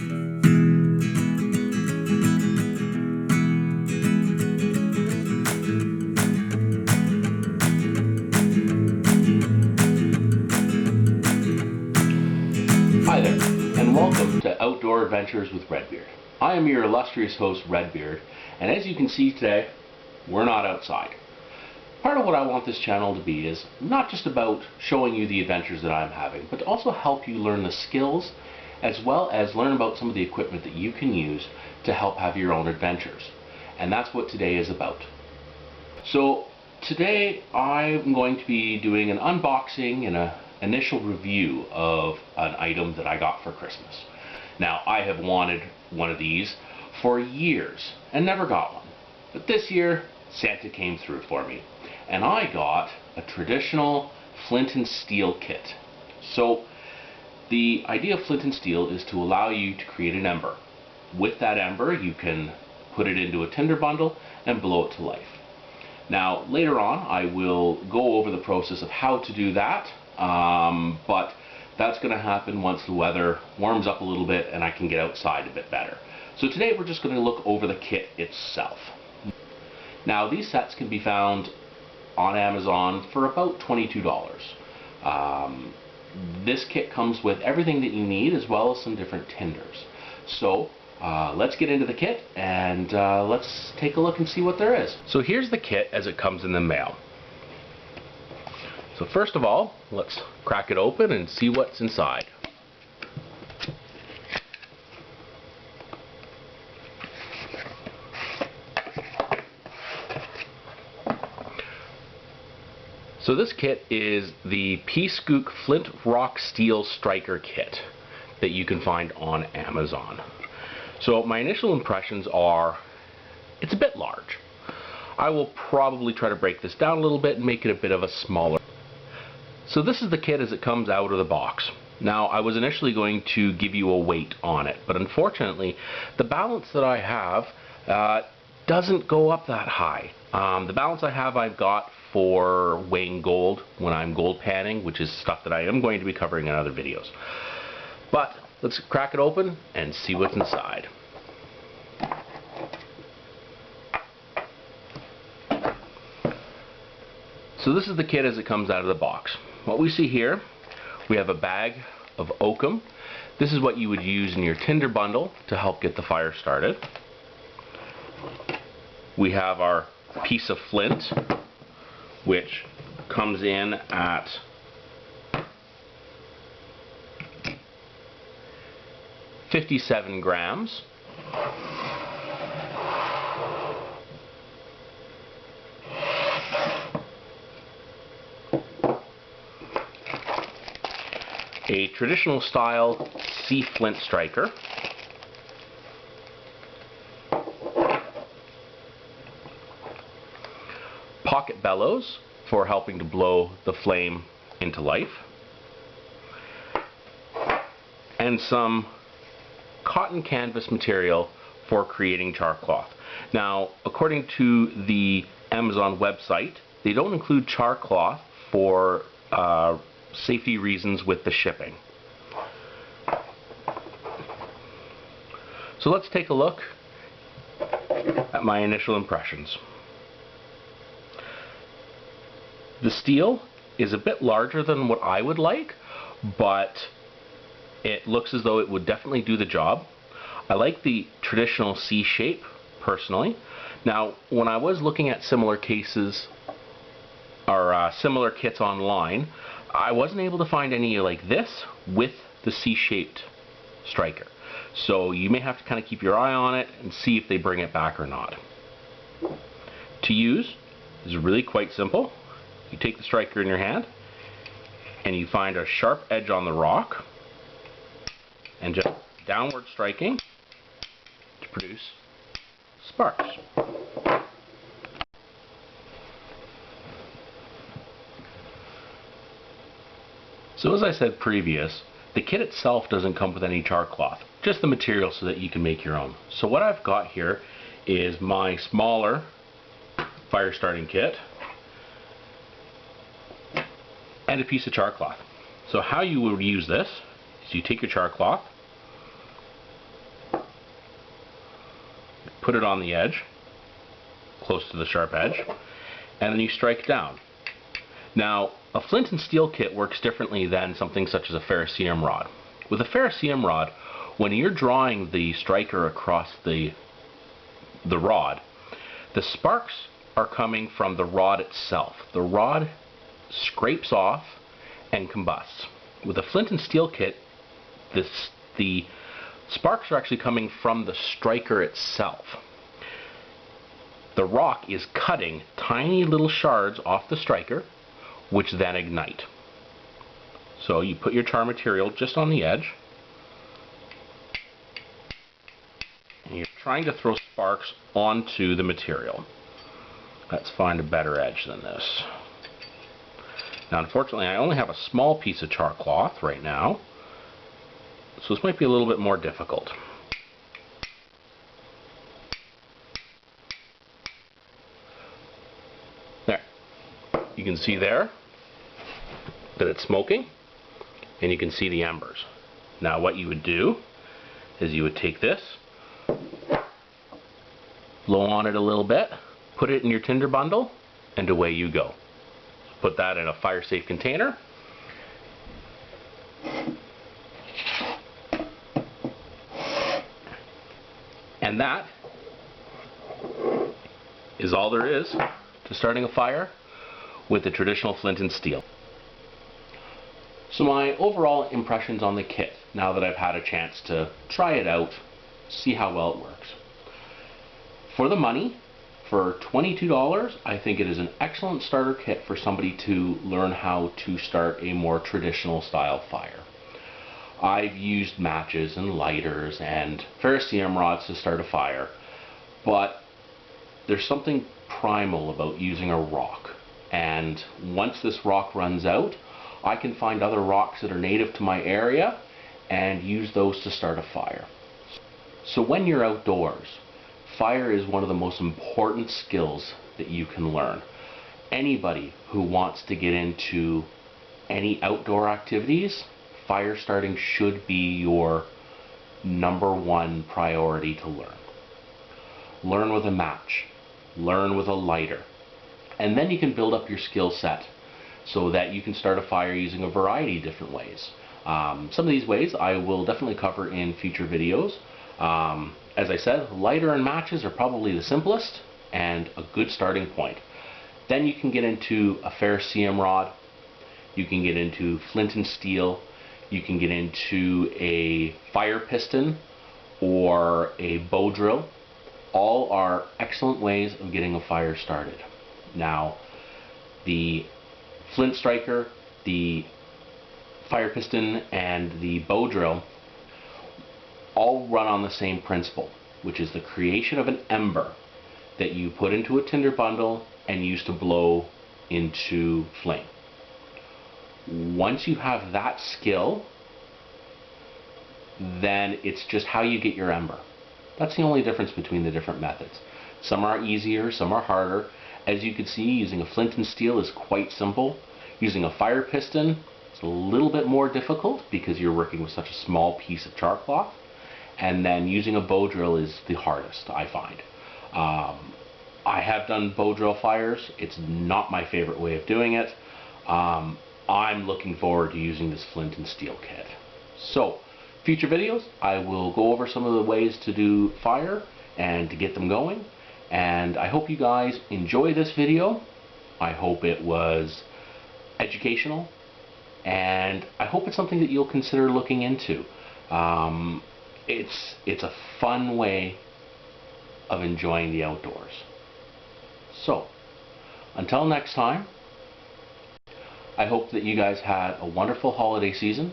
Hi there, and welcome to Outdoor Adventures with Redbeard. I am your illustrious host, Redbeard, and as you can see today, we're not outside. Part of what I want this channel to be is not just about showing you the adventures that I'm having, but to also help you learn the skills as well as learn about some of the equipment that you can use to help have your own adventures. And that's what today is about. So today I'm going to be doing an unboxing and an initial review of an item that I got for Christmas. Now, I have wanted one of these for years and never got one. But this year, Santa came through for me. And I got a traditional flint and steel kit. So, the idea of flint and steel is to allow you to create an ember. With that ember, you can put it into a tinder bundle and blow it to life. Now, later on, I will go over the process of how to do that, but that's going to happen once the weather warms up a little bit and I can get outside a bit better. So today we're just going to look over the kit itself. Now, these sets can be found on Amazon for about $22. This kit comes with everything that you need as well as some different tinders. So let's get into the kit and let's take a look and see what there is. So here's the kit as it comes in the mail. So first of all, let's crack it open and see what's inside. So this kit is the PSKOOK Flint Rock Steel Striker Kit that you can find on Amazon. So my initial impressions are, it's a bit large. I will probably try to break this down a little bit and make it a bit of a smaller. So this is the kit as it comes out of the box. Now, I was initially going to give you a weight on it, but unfortunately the balance that I have doesn't go up that high. The balance I've got for weighing gold when I'm gold panning, which is stuff that I am going to be covering in other videos. But let's crack it open and see what's inside. So this is the kit as it comes out of the box. What we see here, we have a bag of oakum. This is what you would use in your tinder bundle to help get the fire started. We have our piece of flint, which comes in at 57 grams. A traditional style sea flint striker. Pocket bellows for helping to blow the flame into life. And some cotton canvas material for creating char cloth. Now, according to the Amazon website, they don't include char cloth for safety reasons with the shipping. So let's take a look at my initial impressions. The steel is a bit larger than what I would like, but it looks as though it would definitely do the job. I like the traditional C shape personally. Now, when I was looking at similar cases or similar kits online, I wasn't able to find any like this with the C-shaped striker. So you may have to kind of keep your eye on it and see if they bring it back or not. To use is really quite simple. You take the striker in your hand and you find a sharp edge on the rock and just downward striking to produce sparks. So as I said previous, the kit itself doesn't come with any char cloth, just the material so that you can make your own. So what I've got here is my smaller fire starting kit and a piece of char cloth. So how you would use this is you take your char cloth, put it on the edge, close to the sharp edge, and then you strike down. Now, a flint and steel kit works differently than something such as a ferrocerium rod. With a ferrocerium rod, when you're drawing the striker across the rod, the sparks are coming from the rod itself. The rod scrapes off and combusts. With a flint and steel kit, the sparks are actually coming from the striker itself. The rock is cutting tiny little shards off the striker, which then ignite. So you put your char material just on the edge, and you're trying to throw sparks onto the material. Let's find a better edge than this. Now, unfortunately, I only have a small piece of char cloth right now, so this might be a little bit more difficult. There. You can see there that it's smoking, and you can see the embers. Now, what you would do is you would take this, blow on it a little bit, put it in your tinder bundle, and away you go. Put that in a fire-safe container. And that is all there is to starting a fire with the traditional flint and steel. So my overall impressions on the kit, now that I've had a chance to try it out, see how well it works. For the money, for $22, I think it is an excellent starter kit for somebody to learn how to start a more traditional style fire. I've used matches and lighters and ferrocerium rods to start a fire, but there's something primal about using a rock. And once this rock runs out, I can find other rocks that are native to my area and use those to start a fire. So when you're outdoors, fire is one of the most important skills that you can learn. Anybody who wants to get into any outdoor activities, fire starting should be your #1 priority to learn. Learn with a match, learn with a lighter, and then you can build up your skill set so that you can start a fire using a variety of different ways. Some of these ways I will definitely cover in future videos. As I said, lighter and matches are probably the simplest and a good starting point. Then you can get into a ferrocerium rod, you can get into flint and steel, you can get into a fire piston or a bow drill. All are excellent ways of getting a fire started. Now, the flint striker, the fire piston, and the bow drill all run on the same principle, which is the creation of an ember that you put into a tinder bundle and use to blow into flame. Once you have that skill, then it's just how you get your ember. That's the only difference between the different methods. Some are easier, some are harder. As you can see, using a flint and steel is quite simple. Using a fire piston, it's a little bit more difficult because you're working with such a small piece of char cloth. And then using a bow drill is the hardest, I find. I have done bow drill fires. It's not my favorite way of doing it. I'm looking forward to using this flint and steel kit. So, future videos, I will go over some of the ways to do fire and to get them going. And I hope you guys enjoy this video. I hope it was educational. And I hope it's something that you'll consider looking into. It's a fun way of enjoying the outdoors. So, until next time, I hope that you guys had a wonderful holiday season,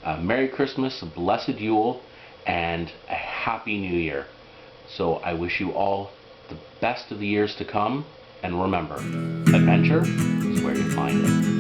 a Merry Christmas, a blessed Yule, and a Happy New Year. So I wish you all the best of the years to come, and remember, adventure is where you find it.